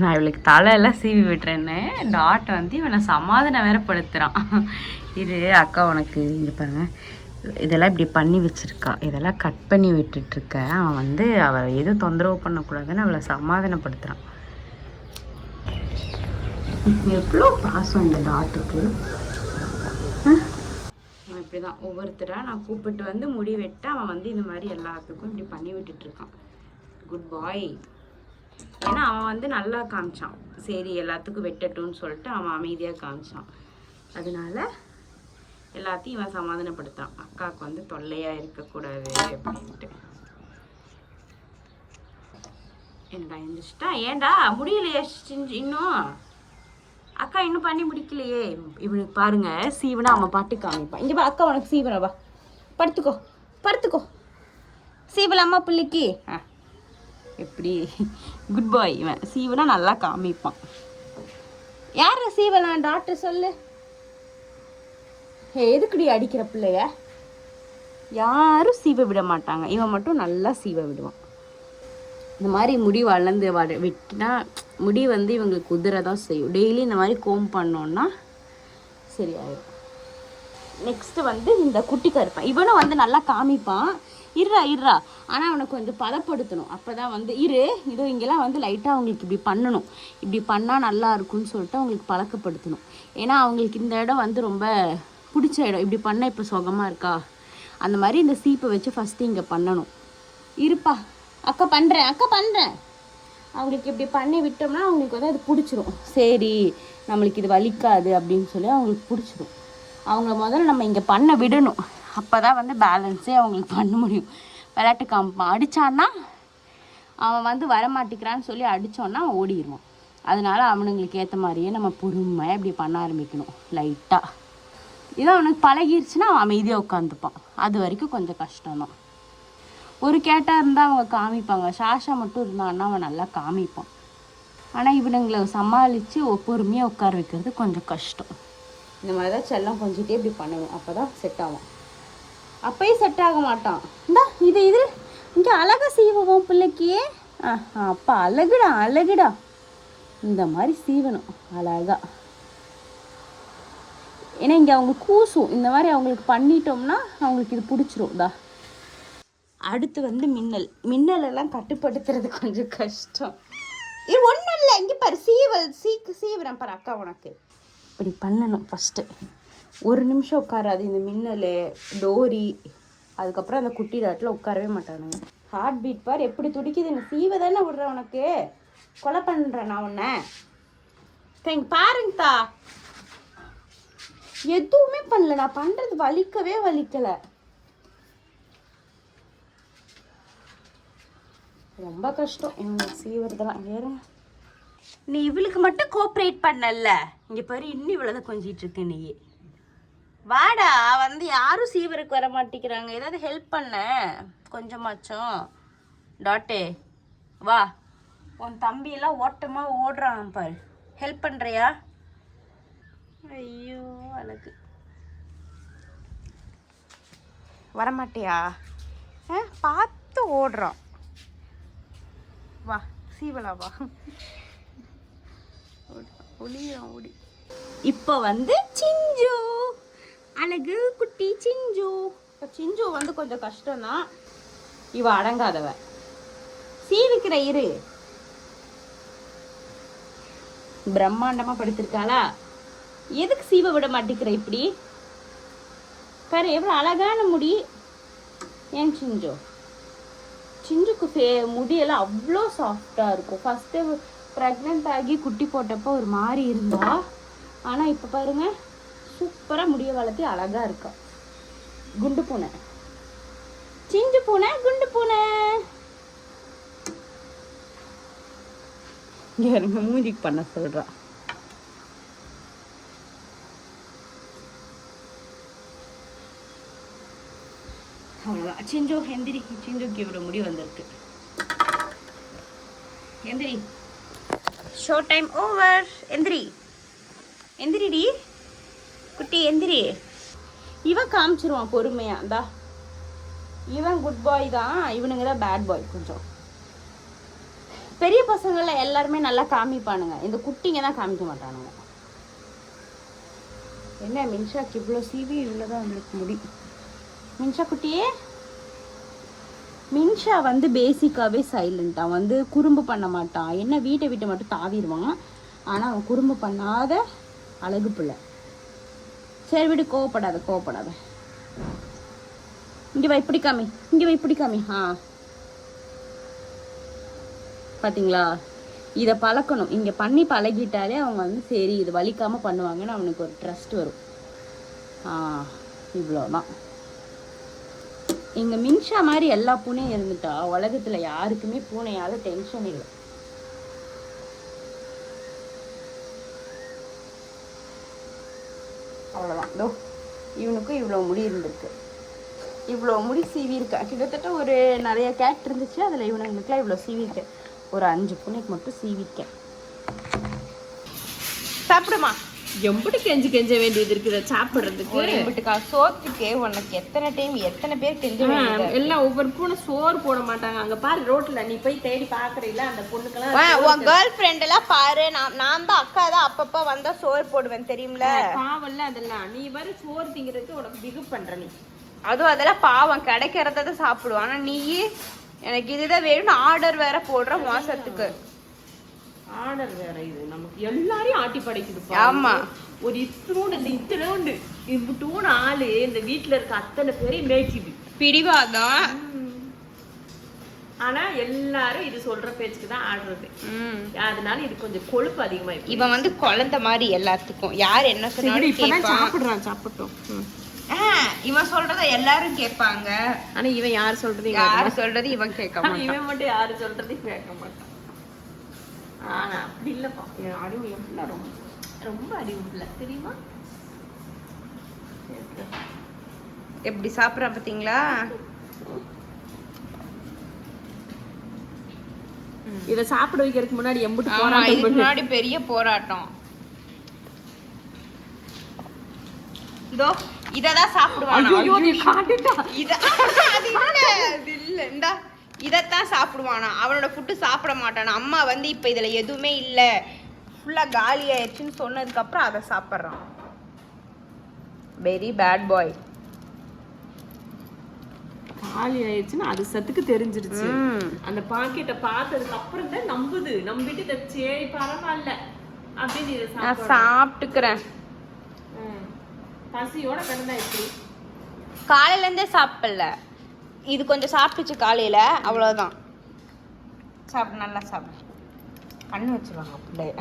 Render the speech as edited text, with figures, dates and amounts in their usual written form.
நான் இவளுக்கு தலையெல்லாம் சீவி விட்டுறேன்னு டாட் வந்து இவனை சமாதானம் வேற படுத்துகிறான். இது அக்கா உனக்கு இங்கே பாருங்க, இதெல்லாம் இப்படி பண்ணி வச்சுருக்கா, இதெல்லாம் கட் பண்ணி விட்டுட்ருக்கேன். அவன் வந்து அவளை எதுவும் தொந்தரவு பண்ணக்கூடாதுன்னு அவளை சமாதானப்படுத்துகிறான். எவ்வளோ பாசம் இந்த டாட்டுக்கு. இப்படி தான் ஒவ்வொருத்தராக நான் கூப்பிட்டு வந்து முடி வெட்ட அவன் வந்து இந்த மாதிரி எல்லாத்துக்கும் இப்படி பண்ணி விட்டுட்ருக்கான். குட் பாய். ஏன்னா அவன் வந்து நல்லா காமிச்சான், சரி எல்லாத்துக்கும் வெட்டட்டும்னு சொல்லிட்டு அவன் அமைதியாக காமிச்சான். அதனால எல்லாத்தையும் இவன் சமாதானப்படுத்தான், அக்காவுக்கு வந்து தொல்லையாக இருக்கக்கூடாது அப்படின்ட்டு. என்னடா எழுந்திரிச்சிட்டா? ஏண்டா முடியலையே இன்னும்? அக்கா இன்னும் பண்ணி முடிக்கலையே. இவனுக்கு பாருங்க சீவனா அவன் பாட்டு காமிப்பான். இங்கே அக்கா உனக்கு சீவனவா, படுத்துக்கோ படுத்துக்கோ. சீவலாமா பிள்ளைக்கு? எப்படி குட் பாய் இவன். சீவனா நல்லா காமிப்பான். யார சீவலாம் டாக்டர் சொல்லு. எதுக்குடி அடிக்கிற பிள்ளைய? யாரும் சீவ விட மாட்டாங்க, இவன் மட்டும் நல்லா சீவ விடுவான். இந்த மாதிரி முடி வளர்ந்து விட்டுனா முடி வந்து இவங்களுக்கு குதிரை தான் செய்யும். டெய்லி இந்த மாதிரி கோம் பண்ணோன்னா சரியாயிடும். நெக்ஸ்ட்டு வந்து இந்த குட்டி கருப்பேன், இவனும் வந்து நல்லா காமிப்பான். இருறா ஆனால் அவனை கொஞ்சம் பதப்படுத்தணும். அப்போ தான் வந்து இதோ இங்கெல்லாம் வந்து லைட்டாக அவங்களுக்கு இப்படி பண்ணணும், இப்படி பண்ணால் நல்லா இருக்கும்னு சொல்லிட்டு அவங்களுக்கு பழக்கப்படுத்தணும். ஏன்னா அவங்களுக்கு இந்த இடம் வந்து ரொம்ப பிடிச்ச இடம். இப்படி பண்ணால் இப்போ சுகமாக இருக்கா, அந்த மாதிரி இந்த சீப்பை வச்சு ஃபஸ்ட்டு இங்கே பண்ணணும். இருப்பா அக்கா பண்ணுறேன். அவங்களுக்கு இப்படி பண்ணி விட்டோம்னா அவங்களுக்கு வந்து அது பிடிச்சிரும். சரி நம்மளுக்கு இது வலிக்காது அப்படின்னு சொல்லி அவங்களுக்கு பிடிச்சிரும். அவங்க முதல்ல நம்ம இங்கே பண்ண விடணும், அப்போ தான் வந்து பேலன்ஸே அவங்களுக்கு பண்ண முடியும். விளையாட்டு காமிப்பான். அடித்தான்னா அவன் வந்து வரமாட்டேங்கிறான்னு சொல்லி அடித்தோன்னா அவன் ஓடிடுவான். அதனால அவனுங்களுக்கு ஏற்ற மாதிரியே நம்ம பொறுமையாக இப்படி பண்ண ஆரம்பிக்கணும் லைட்டாக. இதை அவனுக்கு பழகிருச்சுன்னா அவன் அமைதியாக உட்காந்துப்பான். அது வரைக்கும் கொஞ்சம் கஷ்டம்தான். ஒரு கேட்டாக இருந்தால் அவங்க காமிப்பாங்க, ஷாஷா மட்டும் இருந்தான்னா அவன் நல்லா காமிப்பான். ஆனால் இவனுங்களை சமாளித்து பொறுமையாக உட்கார வைக்கிறது கொஞ்சம் கஷ்டம். இந்த மாதிரி தான் செல்லம் கொஞ்சிட்டே இப்படி பண்ணணும், அப்போ தான் செட் ஆகும். அப்பயும் செட் ஆக மாட்டான். இந்தா இது இங்கே அழகாக சீவுவோம் பிள்ளைக்கு. அப்பா அழகுடா இந்த மாதிரி சீவணும் அழகா. ஏன்னா இங்கே அவங்க கூசும், இந்த மாதிரி அவங்களுக்கு பண்ணிட்டோம்னா அவங்களுக்கு இது பிடிச்சிரும். தான் அடுத்து வந்து மின்னலெல்லாம் கட்டுப்படுத்துறது கொஞ்சம் கஷ்டம். இது ஒன்றும் இல்லை, இங்கே பாரு சீவுறேன் பாரு அக்கா உனக்கு. இப்படி பண்ணணும் ஃபஸ்ட்டு. ஒரு நிமிஷம் உட்காராது இந்த மின்னல், டோரி, அதுக்கப்புறம் அந்த குட்டி டாட்டில் உட்காரவே மாட்டானுங்க. ஹார்ட் பீட் பார் எப்படி துடிக்குது. இந்த சீவை தானே விடுறேன் உனக்கு, கொலை பண்ணுறேன் நான் உன்னை. பாருங்கத்தா எதுவுமே பண்ணல, நான் பண்ணுறது வலிக்கலை. ரொம்ப கஷ்டம் இவங்களுக்கு சீவுறதெல்லாம். வேறு நீ இவளுக்கு மட்டும் கோஆப்ரேட் பண்ணல, இங்கே பாரு இன்னும் இவ்வளோதான் கொஞ்சிட்டு இருக்கு. நீ வாடா, வந்து யாரும் சீவருக்கு வர மாட்டேங்கிறாங்க, ஏதாவது ஹெல்ப் பண்ண கொஞ்சமாச்சும். டாட்டே வா, உன் தம்பியெல்லாம் ஓட்டமாக ஓடுறான் பாரு, ஹெல்ப் பண்ணுறியா? ஐயோ அழகு, வரமாட்டியா? பார்த்து ஓடுறான். வா சீவலா வா. ஓடி இப்போ வந்து சிஞ்சு, அழகு குட்டி சிஞ்சு. இப்போ சிஞ்சு வந்து கொஞ்சம் கஷ்டம்தான், இவ அடங்காதவ. சீவிக்கிற பிரம்மாண்டமா படுத்திருக்காளா, எதுக்கு சீவ விட மாட்டேங்கிற? இப்படி பாரு எவ்வளோ அழகான முடி. ஏன் சிஞ்சுக்கு முடியெல்லாம் அவ்வளோ சாஃப்டாக இருக்கும். ஃபஸ்ட்டு ப்ரெக்னென்ட் ஆகி குட்டி போட்டப்போ ஒரு மாதிரி இருந்தா, ஆனால் இப்போ பாருங்க சூப்பராக முடிய வளர்த்தி அழகாக இருக்கா. குண்டு பூனை, சிஞ்சு பூனை, குண்டு பூனை. இங்கே மூஞ்சிக்கு பண்ண சொல்கிறா. அவ்வளோதான். சிஞ்சு எந்திரி, சிஞ்சுக்கு இவ்வளோ முடி வந்திருக்கு. எந்திரி, ஷோ டைம் ஓவர். எந்திரிடி குட்டி, எந்திரி. இவன் காமிச்சிருவான் பொறுமையா. இந்தா இவன் குட் பாய் தான், இவனுங்க தான் பேட் பாய். கொஞ்சம் பெரிய பசங்கள எல்லாருமே நல்லா காமிப்பானுங்க, இந்த குட்டிங்க தான் காமிக்க மாட்டானுங்க. என்ன மின்ஷாக்கு இவ்வளோ சீவி இவ்வளோதான் அவங்களுக்கு முடி. மின்ஷா குட்டியே, மின்ஷா வந்து பேசிக்காகவே சைலண்ட். அவன் வந்து குறும்பு பண்ண மாட்டான். என்ன வீட்டை விட்டு மட்டும் தாவிடுவான். ஆனால் அவன் குறும்பு பண்ணாத அழகு பிள்ளை. சரி விடு, கோவப்படாத. இங்கே வை இப்படி காமி, பார்த்தீங்களா, இதை பழக்கணும். இங்கே பண்ணி பழகிட்டாலே அவங்க வந்து சரி இது வலிக்காமல் பண்ணுவாங்கன்னு அவனுக்கு ஒரு ட்ரஸ்ட் வரும். இவ்வளோதான். இங்கே மின்ஷா மாதிரி எல்லா பூனையும் இருந்துட்டா உலகத்தில் யாருக்குமே பூனையால் டென்ஷன் இல்லை. அவ்வளோதான். இதோ இவனுக்கும் இவ்வளோ முடி இருந்திருக்கு, இவ்வளோ முடி சீவி இருக்கா. கிட்டத்தட்ட ஒரு நிறைய கேட் இருந்துச்சு, அதில் இவனுங்களுக்குலாம் இவ்வளோ சீவிருக்கேன். ஒரு 5 பூனைக்கு மட்டும் சீவிருக்கேன். சாப்பிடுமா? எம்பிட்டு கெஞ்ச வேண்டியது இருக்குது சாப்பிடுறதுக்கு. எம்பிட்டுக்கா சோத்துக்கு உனக்கு எத்தனை பேர் கெஞ்ச வேண்டியது. எல்லாம் ஒவ்வொரு பூனை சோறு போட மாட்டாங்க. அங்க பாரு ரோட்ல நீ போய் தேடி பாக்குறீங்களா அந்த பொண்ணுக்கெல்லாம். உன் கேர்ள் ஃப்ரெண்ட் எல்லாம் பாரு, நான் தான் அக்கா தான் அப்பப்ப வந்தா சோறு போடுவேன் தெரியுமில. பாவம்ல அதெல்லாம். நீ வர சோறு திங்கிறதுக்கு உனக்கு பிகு பண்ற நீ. அதுவும் அதெல்லாம் பாவம், கிடைக்கிறத சாப்பிடுவோம். ஆனா நீ எனக்கு இதுதான் வேணும்னு ஆர்டர் வேற போடுற மோசத்துக்கு. ஆர்டர் வேற. இது நமக்கு எல்லாரையும் ஆட்டி படைக்குது. ஆமா, ஒரு இத்தனோண்டு இம்புட்டூன்னு ஆளு இந்த வீட்டுல இருக்க அத்தனை பேரையும் மேய்க்குது. பிடிவாதம். ஆனா எல்லாரும் இது சொல்ற பேச்சுக்கு தான் ஆடுறது. அதனால இது கொஞ்சம் கொழுப்பு அதிகமா இருக்கு. இவன் வந்து குழந்தை மாதிரி எல்லாத்துக்கும் யார் என்ன சொன்னாலும் சாப்பிட்டோம். இவன் சொல்றத எல்லாரும் கேட்பாங்க. ஆனா இவன் யார் சொல்றது இவன் கேட்க மாட்டான். இவன் மட்டும் யாரு சொல்றதையும் கேட்க மாட்டான். ஆனா அப்படி இல்லப்பா, அறிவு எவ்வளோ ரொம்ப அறிவு இல்லை தெரியுமா? எப்படி சாப்பிட்ற பார்த்தீங்களா? இதை சாப்பிட வைக்கிறதுக்கு முன்னாடி எம்பிட்டு முன்னாடி பெரிய போராட்டம். இதோ இததான் சாப்பிடுவான். இதத்தான் சாப்பிடுவானா, அவனோட ஃபுட்டு சாப்பிட மாட்டானா. அம்மா வந்து இப்ப இதுல எதுவுமே இல்ல ஃபுல்லா காலி ஆயிடுச்சுன்னு சொன்னதுக்கு அப்புறம் அதை சாப்பிட்றான். Very bad boy. காலி ஆயிடுச்சுன்னு அது சத்துக்கு தெரிஞ்சிருச்சு. அந்த பாக்கெட்டை பார்த்ததுக்கு அப்புறம் தான் நம்பிட்டு சரி பரவாயில்ல அப்படின்னு இதை சாப்பிட்டுக்கிறேன். பசியோட கிடந்தா எப்படி? காலையில இருந்தே சாப்பிடல, இது கொஞ்சம் சாப்பிட்டுச்சு காலையில, அவ்வளவுதான். சாப்பிடு, நல்லா சாப்பிடு. கண்ணு வச்சிருவாங்க பிள்ளைய.